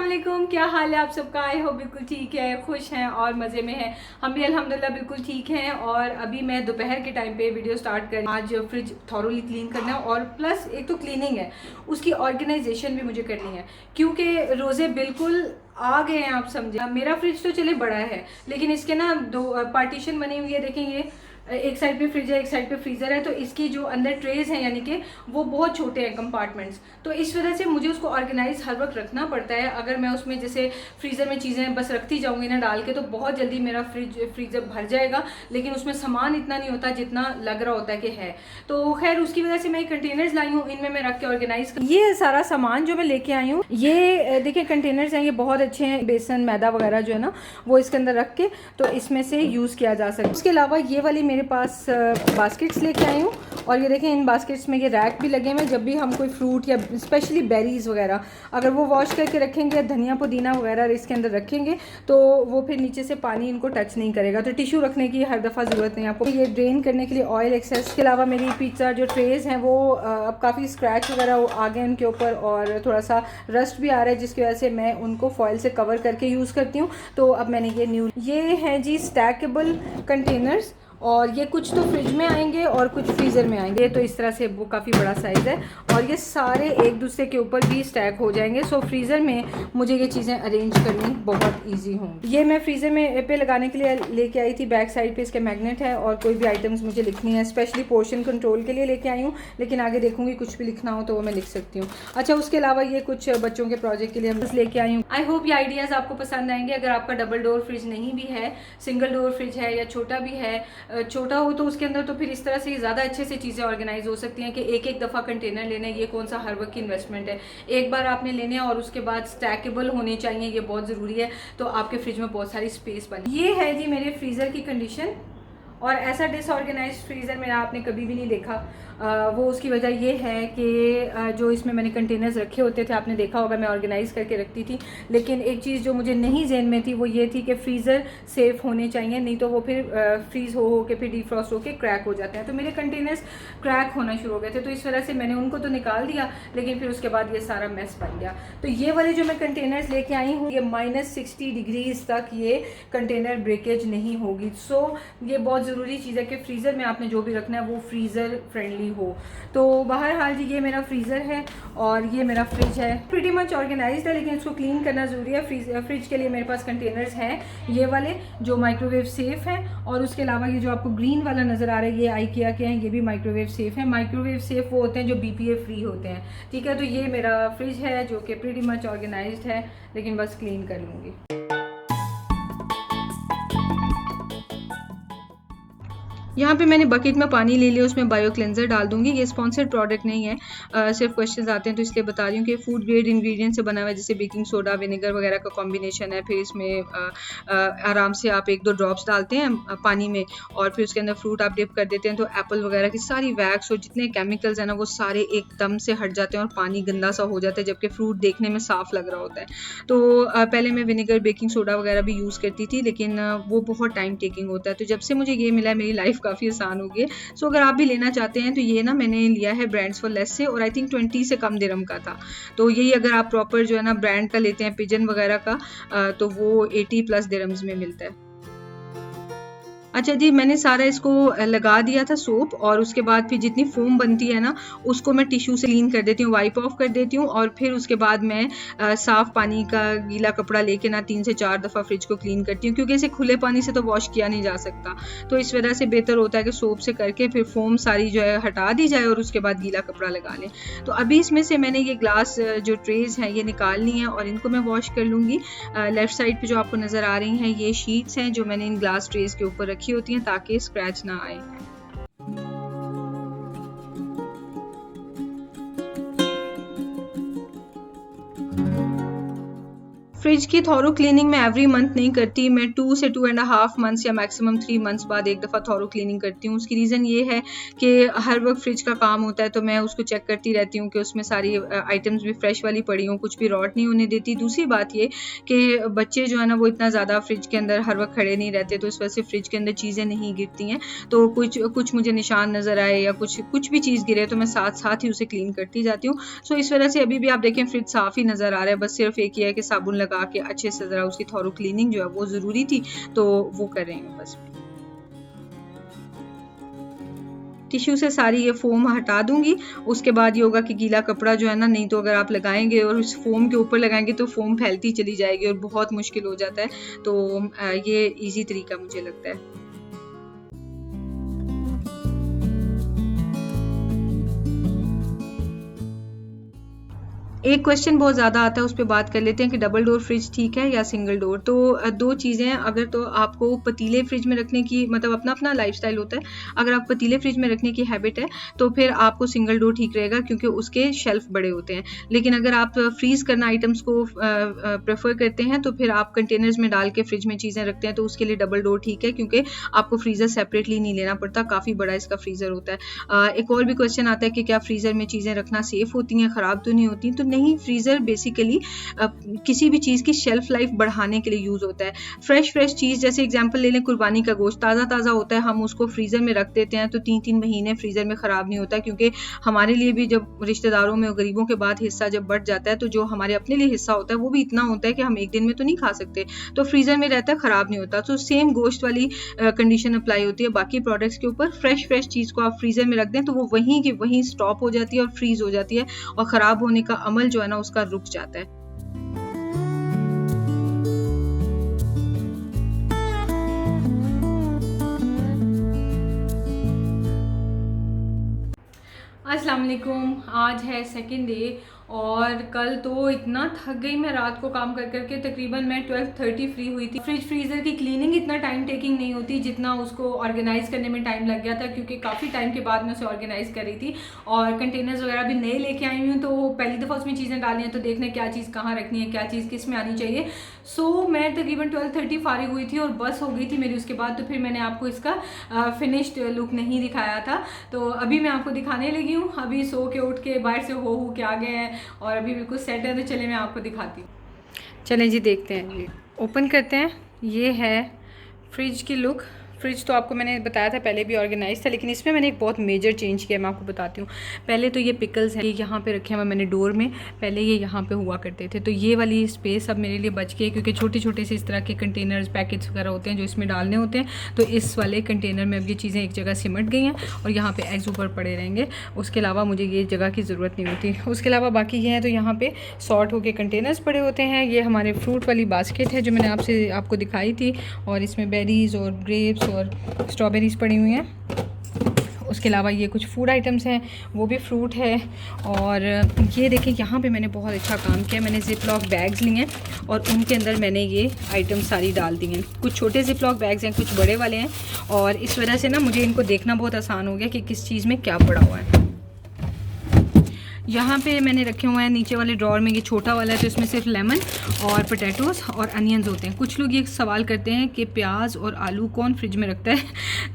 अस्सलाम वालेकुम, क्या हाल है आप सबका। आई हो बिल्कुल ठीक है, खुश हैं और मज़े में हैं। हम भी अल्हम्दुलिल्लाह बिल्कुल ठीक हैं। और अभी मैं दोपहर के टाइम पे वीडियो स्टार्ट कर, आज फ्रिज थॉरोली क्लीन करना है और प्लस एक तो क्लीनिंग है, उसकी ऑर्गेनाइजेशन भी मुझे करनी है क्योंकि रोज़े बिल्कुल आ गए हैं। आप समझे, मेरा फ्रिज तो चले बड़ा है लेकिन इसके ना दो पार्टीशन बनी हुई है। देखें, ये एक साइड पे फ्रिज है, एक साइड पे फ्रीज़र है, तो इसकी जो अंदर ट्रेज हैं यानी कि वो बहुत छोटे हैं कंपार्टमेंट्स। तो इस वजह से मुझे उसको ऑर्गेनाइज हर वक्त रखना पड़ता है। अगर मैं उसमें जैसे फ्रीज़र में चीज़ें बस रखती जाऊंगी ना डाल के, तो बहुत जल्दी मेरा फ्रीज़र भर जाएगा, लेकिन उसमें सामान इतना नहीं होता जितना लग रहा होता है कि है। तो खैर उसकी वजह से मैं कंटेनर्स लाई हूँ, इनमें मैं रख के ऑर्गेनाइज ये सारा सामान जो मैं लेके आई हूँ। ये देखिए कंटेनर्स हैं, ये बहुत अच्छे हैं। बेसन मैदा वगैरह जो है ना वो इसके अंदर रख के तो इसमें से यूज़ किया जा सकता है। उसके अलावा ये वाली मेरे पास बास्केट्स लेके आई हूँ और ये देखें इन बास्केट्स में ये रैक भी लगे हुए हैं। जब भी हम कोई फ्रूट या स्पेशली बेरीज वगैरह अगर वो वॉश करके रखेंगे या धनिया पुदीना वगैरह इसके अंदर रखेंगे तो वो फिर नीचे से पानी इनको टच नहीं करेगा। तो टिश्यू रखने की हर दफ़ा ज़रूरत नहीं आपको। ये ड्रेन करने के लिए ऑयल एक्सेस के अलावा मेरी पिज़्ज़ा जो ट्रेज़ हैं वो अब काफ़ी स्क्रैच वगैरह आ गए उनके ऊपर और थोड़ा सा रस्ट भी आ रहा है, जिसकी वजह से मैं उनको फॉयल से कवर करके यूज़ करती हूँ। तो अब मैंने ये हैं जी स्टैकेबल कंटेनर्स, और ये कुछ तो फ्रिज में आएंगे और कुछ फ्रीज़र में आएंगे। तो इस तरह से वो काफ़ी बड़ा साइज़ है और ये सारे एक दूसरे के ऊपर भी स्टैक हो जाएंगे। सो फ्रीज़र में मुझे ये चीज़ें अरेंज करनी बहुत इजी होंगी। ये मैं फ्रीज़र में पे लगाने के लिए लेके आई थी। बैक साइड पे इसके मैग्नेट है और कोई भी आइटम्स मुझे लिखनी है स्पेशली पोर्शन कंट्रोल के लिए लेके आई हूँ, लेकिन आगे देखूँगी कुछ भी लिखना हो तो वो मैं लिख सकती हूँ। अच्छा, उसके अलावा ये कुछ बच्चों के प्रोजेक्ट के लिए हम लेके आई हूँ। आई होप ये आइडियाज़ आपको पसंद आएंगे। अगर आपका डबल डोर फ्रिज नहीं भी है, सिंगल डोर फ्रिज है या छोटा भी है, छोटा हो तो उसके अंदर तो फिर इस तरह से ज़्यादा अच्छे से चीज़ें ऑर्गेनाइज हो सकती हैं कि एक एक दफ़ा कंटेनर लेना, ये कौन सा हर वक्त की इन्वेस्टमेंट है। एक बार आपने लेने और उसके बाद स्टैकेबल होने चाहिए, ये बहुत ज़रूरी है। तो आपके फ्रिज में बहुत सारी स्पेस बनी। ये है जी मेरे फ्रीज़र की कंडीशन, और ऐसा डिसऑर्गेनाइज फ्रीज़र मेरा आपने कभी भी नहीं देखा। वो उसकी वजह ये है कि जो इसमें मैंने कंटेनर्स रखे होते थे, आपने देखा होगा मैं ऑर्गेनाइज़ करके रखती थी, लेकिन एक चीज़ जो मुझे नहीं ज़हन में थी वो ये थी कि फ्रीज़र सेफ़ होने चाहिए, नहीं तो वो फिर फ्रीज़ हो के फिर डीफ्रॉस्ट हो के क्रैक हो जाते हैं। तो मेरे कंटेनर्स क्रैक होना शुरू हो गए थे, तो इस वजह से मैंने उनको तो निकाल दिया, लेकिन फिर उसके बाद ये सारा मेस बन गया। तो ये वाले जो मैं कंटेनर्स लेके आई हूँ, ये -60 डिग्रीज तक ये कंटेनर ब्रेकेज नहीं होगी। सो ये बहुत ज़रूरी चीज़ है कि फ्रीज़र में आपने जो भी रखना है वो फ्रीज़र फ्रेंडली हो। तो बहरहाल जी ये मेरा फ्रीज़र है और ये मेरा फ्रिज है। प्रीटी मच ऑर्गेनाइज्ड है, लेकिन इसको क्लीन करना ज़रूरी है। फ्रिज के लिए मेरे पास कंटेनर्स हैं ये वाले जो माइक्रोवेव सेफ़ हैं, और उसके अलावा ये जो आपको ग्रीन वाला नज़र आ रहा है ये IKEA के हैं, ये भी माइक्रोवेव सेफ़ है। माइक्रोवेव सेफ़ वो होते हैं जो BPA फ्री होते हैं, ठीक है। तो ये मेरा फ्रिज है जो कि प्रीटी मच ऑर्गेनाइज्ड है, लेकिन बस क्लीन कर लूँगी। यहाँ पे मैंने बकेट में पानी ले लिया, उसमें बायो क्लेंजर डाल दूंगी। ये स्पॉन्सर्ड प्रोडक्ट नहीं है, सिर्फ क्वेश्चंस आते हैं तो इसलिए बता रही हूँ कि फूड ग्रेड इंग्रेडिएंट से बना हुआ है, जैसे बेकिंग सोडा विनेगर वगैरह का कॉम्बिनेशन है। फिर इसमें आराम से आप 1-2 ड्रॉप्स डालते हैं पानी में और फिर उसके अंदर फ्रूट आप डिप कर देते हैं, तो एप्पल वगैरह की सारी वैक्स और जितने केमिकल्स हैं ना वो सारे एकदम से हट जाते हैं और पानी गंदा सा हो जाता है, जबकि फ्रूट देखने में साफ लग रहा होता है। तो पहले मैं विनेगर बेकिंग सोडा वगैरह भी यूज़ करती थी, लेकिन वो बहुत टाइम टेकिंग होता है। तो जब से मुझे ये मिला है मेरी लाइफ काफ़ी आसान हो गई है। सो अगर आप भी लेना चाहते हैं तो ये ना मैंने लिया है ब्रांड्स फॉर लेस से, और आई थिंक 20 से कम दिरहम का था। तो यही अगर आप प्रॉपर जो है ना ब्रांड का लेते हैं पिजन वगैरह का, तो वो 80+ दिरहम्स में मिलता है। अच्छा जी, मैंने सारा इसको लगा दिया था सोप, और उसके बाद फिर जितनी फोम बनती है ना उसको मैं टिश्यू से क्लीन कर देती हूँ, वाइप ऑफ कर देती हूँ, और फिर उसके बाद मैं साफ़ पानी का गीला कपड़ा लेके ना 3 से 4 दफ़ा फ्रिज को क्लीन करती हूँ, क्योंकि इसे खुले पानी से तो वॉश किया नहीं जा सकता। तो इस वजह से बेहतर होता है कि सोप से करके फिर फोम सारी जो है हटा दी जाए और उसके बाद गीला कपड़ा लगा लें। तो अभी इसमें से मैंने ये ग्लास जो ट्रेज हैं ये निकाल ली हैं और इनको मैं वॉश कर लूँगी। लेफ़्ट साइड पर जो आपको नज़र आ रही हैं ये शीट्स हैं जो मैंने इन ग्लास ट्रेज के ऊपर रखी होती हैं ताकि स्क्रैच ना आए। फ्रिज की थॉरो क्लीनिंग मैं एवरी मंथ नहीं करती, मैं 2 से 2.5 मंथ्स या मैक्सिमम 3 मंथ्स बाद एक दफ़ा थॉरो क्लीनिंग करती हूँ। उसकी रीज़न ये है कि हर वक्त फ्रिज का काम होता है तो मैं उसको चेक करती रहती हूँ कि उसमें सारी आइटम्स भी फ्रेश वाली पड़ी हों, कुछ भी रॉट नहीं होने देती। दूसरी बात ये कि बच्चे जो है ना वो इतना ज़्यादा फ्रिज के अंदर हर वक्त खड़े नहीं रहते, तो इस वजह से फ्रिज के अंदर चीज़ें नहीं गिरती हैं। तो कुछ मुझे निशान नज़र आए या कुछ भी चीज़ गिरे तो मैं साथ ही उसे क्लीन करती जाती हूँ। सो इस वजह से अभी भी आप देखें फ्रिज साफ़ ही नज़र आ रहा है, बस सिर्फ एक ही है कि साबुन लगा के अच्छे से ज़रा उसकी थॉरो क्लीनिंग जो है वो ज़रूरी थी, तो वो कर रही हूँ बस। टिश्यू से सारी ये फोम हटा दूंगी। उसके बाद ये होगा कि गीला कपड़ा जो है ना, नहीं तो अगर आप लगाएंगे और उस फोम के ऊपर लगाएंगे तो फोम फैलती चली जाएगी और बहुत मुश्किल हो जाता है। तो ये इजी तरीका मुझे लगता है। एक क्वेश्चन बहुत ज़्यादा आता है, उस पर बात कर लेते हैं कि डबल डोर फ्रिज ठीक है या सिंगल डोर। तो दो चीज़ें हैं। अगर तो आपको पतीले फ्रिज में रखने की मतलब अपना अपना लाइफस्टाइल होता है, अगर आप पतीले फ्रिज में रखने की हैबिट है तो फिर आपको सिंगल डोर ठीक रहेगा क्योंकि उसके शेल्फ बड़े होते हैं। लेकिन अगर आप फ्रीज़ करना आइटम्स को प्रेफर करते हैं तो फिर आप कंटेनर्स में डाल के फ्रिज में चीज़ें रखते हैं, तो उसके लिए डबल डोर ठीक है क्योंकि आपको फ्रीज़र सेपरेटली नहीं लेना पड़ता, काफ़ी बड़ा इसका फ्रीज़र होता है। एक और भी क्वेश्चन आता है कि क्या फ्रीज़र में चीज़ें रखना सेफ़ होती हैं, ख़राब तो नहीं होती? तो नहीं, फ्रीज़र बेसिकली किसी भी चीज़ की शेल्फ लाइफ बढ़ाने के लिए यूज़ होता है। फ्रेश चीज़, जैसे एग्जांपल ले लें कुर्बानी का गोश्त, ताज़ा होता है, हम उसको फ्रीज़र में रख देते हैं तो 3 महीने फ्रीज़र में ख़राब नहीं होता, क्योंकि हमारे लिए भी जब रिश्तेदारों में और गरीबों के बाद हिस्सा जब बढ़ जाता है तो जो हमारे अपने लिए हिस्सा होता है वो भी इतना होता है कि हम एक दिन में तो नहीं खा सकते, तो फ्रीज़र में रहता है, ख़राब नहीं होता। तो सेम गोश्त वाली कंडीशन अप्लाई होती है बाकी प्रोडक्ट्स के ऊपर। फ्रेश चीज़ को आप फ्रीज़र में रख दें तो वो वहीं की वहीं स्टॉप हो जाती है और फ्रीज़ हो जाती है और ख़राब होने का अमल जो है ना उसका रुक जाता है। अस्सलाम वालेकुम। आज है सेकंड डे और कल तो इतना थक गई मैं रात को काम कर करके, तकरीबन मैं 12:30 फ्री हुई थी। फ्रीज़र की क्लीनिंग इतना टाइम टेकिंग नहीं होती जितना उसको ऑर्गेनाइज करने में टाइम लग गया था, क्योंकि काफ़ी टाइम के बाद मैं उसे ऑर्गेनाइज कर रही थी और कंटेनर्स वगैरह भी नए लेके आई हूँ, तो पहली दफ़ा उसमें चीज़ें डाली हैं तो देखना क्या चीज़ कहाँ रखनी है, क्या चीज़ किस में आनी चाहिए। सो मैं तकरीबन 12:30 फारिग हुई थी और बस हो गई थी मेरी उसके बाद, तो फिर मैंने आपको इसका फिनिश्ड लुक नहीं दिखाया था। तो अभी मैं आपको दिखाने लगी हूँ। अभी सो के उठ के बाहर से हो के आ गए हैं और अभी बिल्कुल सेट है, तो चले मैं आपको दिखाती हूँ। चलें जी, देखते हैं जी, ओपन करते हैं। ये है फ्रिज की लुक। फ्रिज तो आपको मैंने बताया था पहले भी ऑर्गेनाइज था, लेकिन इसमें मैंने एक बहुत मेजर चेंज किया, मैं आपको बताती हूँ। पहले तो ये पिकल्स हैं, ये यहाँ पे रखे हुए मैंने डोर में, पहले ये यहाँ पे हुआ करते थे, तो ये वाली स्पेस अब मेरे लिए बच गई है, क्योंकि छोटे छोटे से इस तरह के कंटेनर्स पैकेट्स वगैरह होते हैं जो इसमें डालने होते हैं, तो इस वाले कंटेनर में अब ये चीज़ें एक जगह सिमट गई हैं और यहाँ पर एग्स ऊपर पड़े रहेंगे। उसके अलावा मुझे ये जगह की ज़रूरत नहीं होती। उसके अलावा बाकी ये है, तो यहाँ पर सॉर्ट होकर कंटेनर्स पड़े होते हैं। ये हमारे फ्रूट वाली बास्केट है जो मैंने आपको दिखाई थी, और इसमें बेरीज़ और ग्रेप्स और स्ट्रॉबेरीज़ पड़ी हुई हैं। उसके अलावा ये कुछ फूड आइटम्स हैं, वो भी फ्रूट है। और ये देखें, यहाँ पे मैंने बहुत अच्छा काम किया, मैंने जिप लॉक बैग्स लिए हैं और उनके अंदर मैंने ये आइटम सारी डाल दी हैं। कुछ छोटे जिप लॉक बैग्स हैं, कुछ बड़े वाले हैं, और इस वजह से ना मुझे इनको देखना बहुत आसान हो गया कि किस चीज़ में क्या पड़ा हुआ है। यहाँ पे मैंने रखे हुए हैं नीचे वाले ड्रॉर में, ये छोटा वाला है तो इसमें सिर्फ लेमन और पोटैटोज़ और अनियंस होते हैं। कुछ लोग ये सवाल करते हैं कि प्याज और आलू कौन फ्रिज में रखता है,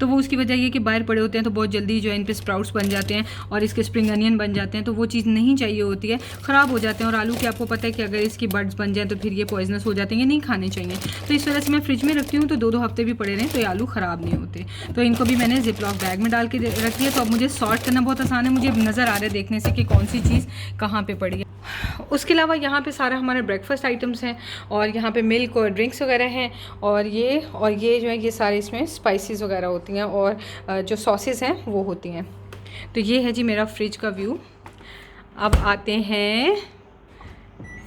तो वो उसकी वजह ये कि बाहर पड़े होते हैं तो बहुत जल्दी जो है इन पे स्प्राउट्स बन जाते हैं और इसके स्प्रिंग अनियन बन जाते हैं, तो वो चीज़ नहीं चाहिए होती है, ख़राब हो जाते हैं। और आलू के आपको पता है कि अगर इसकी बड्स बन जाए तो फिर ये पॉइजनस हो जाते हैं, ये नहीं खाने चाहिए। तो इस वजह से मैं फ्रिज में रखती हूँ तो 2-2 हफ्ते भी पड़े रहें तो ये आलू ख़राब नहीं होते। तो इनको भी मैंने जिप लॉक बैग में डाल के रख दिया, तो अब मुझे सॉर्ट करना बहुत आसान है, मुझे नज़र आ रहा है देखने से कि कौन सी चीज़ कहाँ पे पड़ी है। उसके अलावा यहाँ पे सारा हमारे ब्रेकफास्ट आइटम्स हैं और यहाँ पे मिल्क और ड्रिंक्स वगैरह हैं, और ये जो है ये सारे इसमें स्पाइसेस वगैरह होती हैं और जो सॉसेस हैं वो होती हैं। तो ये है जी मेरा फ्रिज का व्यू। अब आते हैं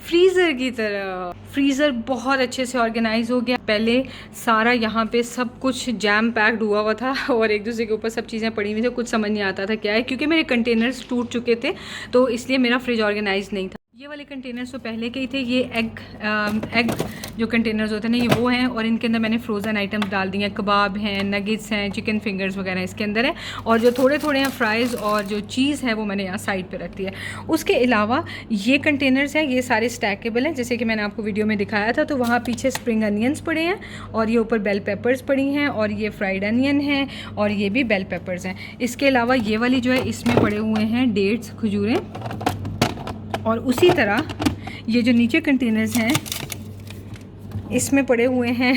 फ्रीज़र की तरफ। फ्रीज़र बहुत अच्छे से ऑर्गेनाइज हो गया। पहले सारा यहाँ पे सब कुछ जैम पैक्ड हुआ था और एक दूसरे के ऊपर सब चीज़ें पड़ी हुई थी, कुछ समझ नहीं आता था क्या है, क्योंकि मेरे कंटेनर्स टूट चुके थे तो इसलिए मेरा फ्रिज ऑर्गेनाइज नहीं था। ये वाले कंटेनर्स तो पहले के ही थे। ये एग जो कंटेनर्स होते हैं ना, ये वो हैं और इनके अंदर मैंने फ्रोज़न आइटम्स डाल दिए हैं। कबाब हैं, नगेट्स हैं, चिकन फिंगर्स वगैरह इसके अंदर है, और जो थोड़े थोड़े हैं फ्राइज़ और जो चीज़ है वो मैंने यहाँ साइड पे रख दिया है। उसके अलावा ये कंटेनर्स हैं, ये सारे स्टैकेबल हैं, जैसे कि मैंने आपको वीडियो में दिखाया था। तो वहाँ पीछे स्प्रिंग अनियंस पड़े हैं और ये ऊपर बेल पेपर्स पड़ी हैं और ये फ्राइड अनियन है और ये भी बेल पेपर्स हैं। इसके अलावा ये वाली जो है इसमें पड़े हुए हैं डेट्स, खजूरें, और उसी तरह ये जो नीचे कंटेनर्स हैं इसमें पड़े हुए हैं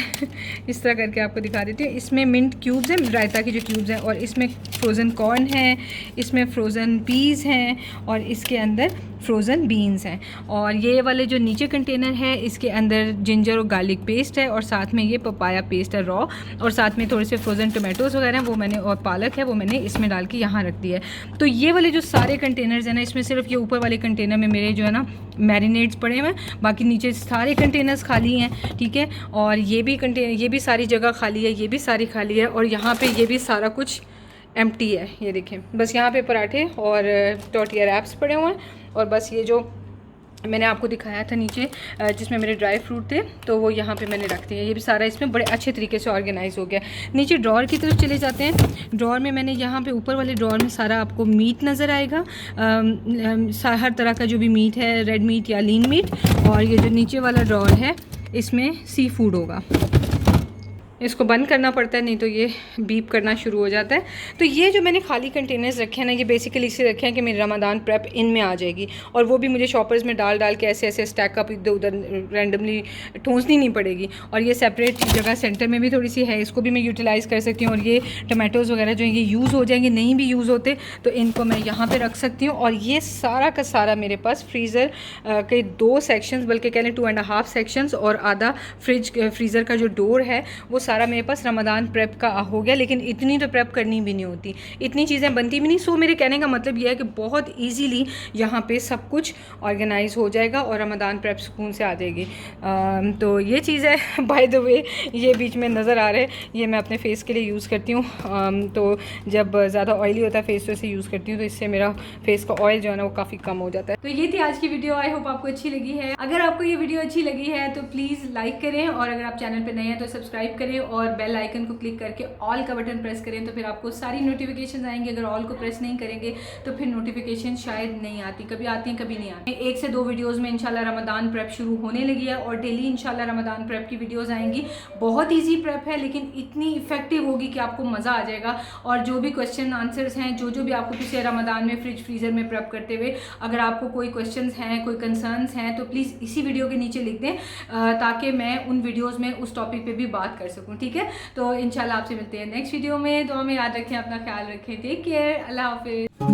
इस तरह करके आपको दिखा देती हूँ। इसमें मिंट क्यूब्स हैं, रायता के जो क्यूब्स हैं, और इसमें फ्रोज़न कॉर्न है, इसमें फ्रोज़न पीज़ हैं और इसके अंदर फ्रोज़न बीन्स हैं। और ये वाले जो नीचे कंटेनर है इसके अंदर जिंजर और गार्लिक पेस्ट है और साथ में ये पपाया पेस्ट है रॉ, और साथ में थोड़े से फ्रोज़न टोमेटोज़ वगैरह हैं वो मैंने, और पालक है वो मैंने इसमें डाल के यहाँ रख दिया है। तो ये वाले जो सारे कंटेनर्स हैं ना, इसमें सिर्फ ये ऊपर वाले कंटेनर में मेरे जो है ना मैरिनेट्स पड़े हुए हैं, बाकी नीचे सारे कंटेनर्स खाली हैं, ठीक है। और ये भी कंटेनर, ये भी सारी जगह खाली है, ये भी सारी खाली है, और यहाँ पे ये भी सारा कुछ एम्प्टी है। ये देखें, बस यहाँ पे पराठे और टोटिया रैप्स पड़े हुए हैं, और बस ये जो मैंने आपको दिखाया था नीचे जिसमें मेरे ड्राई फ्रूट थे तो वो यहाँ पे मैंने रख दिए। ये भी सारा इसमें बड़े अच्छे तरीके से ऑर्गेनाइज हो गया। नीचे ड्रॉर की तरफ चले जाते हैं। ड्रॉर में मैंने यहाँ पे ऊपर वाले ड्रॉर में सारा आपको मीट नज़र आएगा, हर तरह का जो भी मीट है, रेड मीट या लीन मीट, और ये जो नीचे वाला ड्रॉर है इसमें सी फूड होगा। इसको बंद करना पड़ता है, नहीं तो ये बीप करना शुरू हो जाता है। तो ये जो मैंने खाली कंटेनर्स रखे हैं ना, ये बेसिकली इससे रखे हैं कि मेरी रमज़ान प्रेप इनमें आ जाएगी, और वो भी मुझे शॉपर्स में डाल डाल के ऐसे ऐसे स्टैक अप इधर उधर रैंडमली ठूंसनी नहीं पड़ेगी। और ये सेपरेट जगह सेंटर में भी थोड़ी सी है, इसको भी मैं यूटिलाइज़ कर सकती हूँ। और ये टमाटोज़ वगैरह जो हैं ये यूज़ हो जाएंगे, नहीं भी यूज़ होते तो इनको मैं यहाँ पर रख सकती हूँ। और ये सारा का सारा मेरे पास फ्रीज़र के 2 सेक्शंस, बल्कि कह लें 2.5 सेक्शंस, और आधा फ्रीज़र का जो डोर है वो सारा मेरे पास रमज़ान प्रेप का हो गया। लेकिन इतनी तो प्रेप करनी भी नहीं होती, इतनी चीज़ें बनती भी नहीं। सो मेरे कहने का मतलब यह है कि बहुत इजीली यहाँ पे सब कुछ ऑर्गेनाइज हो जाएगा और रमज़ान प्रेप सुकून से आ जाएगी। तो ये चीज़ है। बाय द वे ये बीच में नज़र आ रहा है, ये मैं अपने फेस के लिए यूज़ करती हूँ। तो जब ज़्यादा ऑयली होता है फेस तो इसे यूज़ करती हूँ, तो इससे मेरा फेस का ऑयल जो है ना वो काफ़ी कम हो जाता है। तो ये थी आज की वीडियो, आई होप आपको अच्छी लगी है। अगर आपको ये वीडियो अच्छी लगी है तो प्लीज़ लाइक करें, और अगर आप चैनल पर नए हैं तो सब्सक्राइब करें और बेल आइकन को क्लिक करके ऑल का बटन प्रेस करें, तो फिर आपको सारी नोटिफिकेशन आएंगे। अगर ऑल को प्रेस नहीं करेंगे तो फिर नोटिफिकेशन शायद नहीं आती, कभी आती हैं कभी नहीं आती। 1 से 2 वीडियोस में इंशाल्लाह रमज़ान प्रेप शुरू होने लगी है, और डेली इंशाल्लाह रमज़ान प्रेप की वीडियोस आएंगी। बहुत ईजी प्रेप है लेकिन इतनी इफेक्टिव होगी कि आपको मज़ा आ जाएगा। और जो भी क्वेश्चन आंसर्स हैं, जो भी आपको पिछले रमज़ान में फ्रीज़र में प्रेप करते हुए अगर आपको कोई क्वेश्चन हैं, कोई कंसर्न्स हैं, तो प्लीज़ इसी वीडियो के नीचे लिख दें, ताकि मैं उन वीडियोज़ में उस टॉपिक पर भी बात कर सकूँ, ठीक है। तो इंशाल्लाह आपसे मिलते हैं नेक्स्ट वीडियो में। दुआ में याद रखें, अपना ख्याल रखें, टेक केयर, अल्लाह हाफिज़।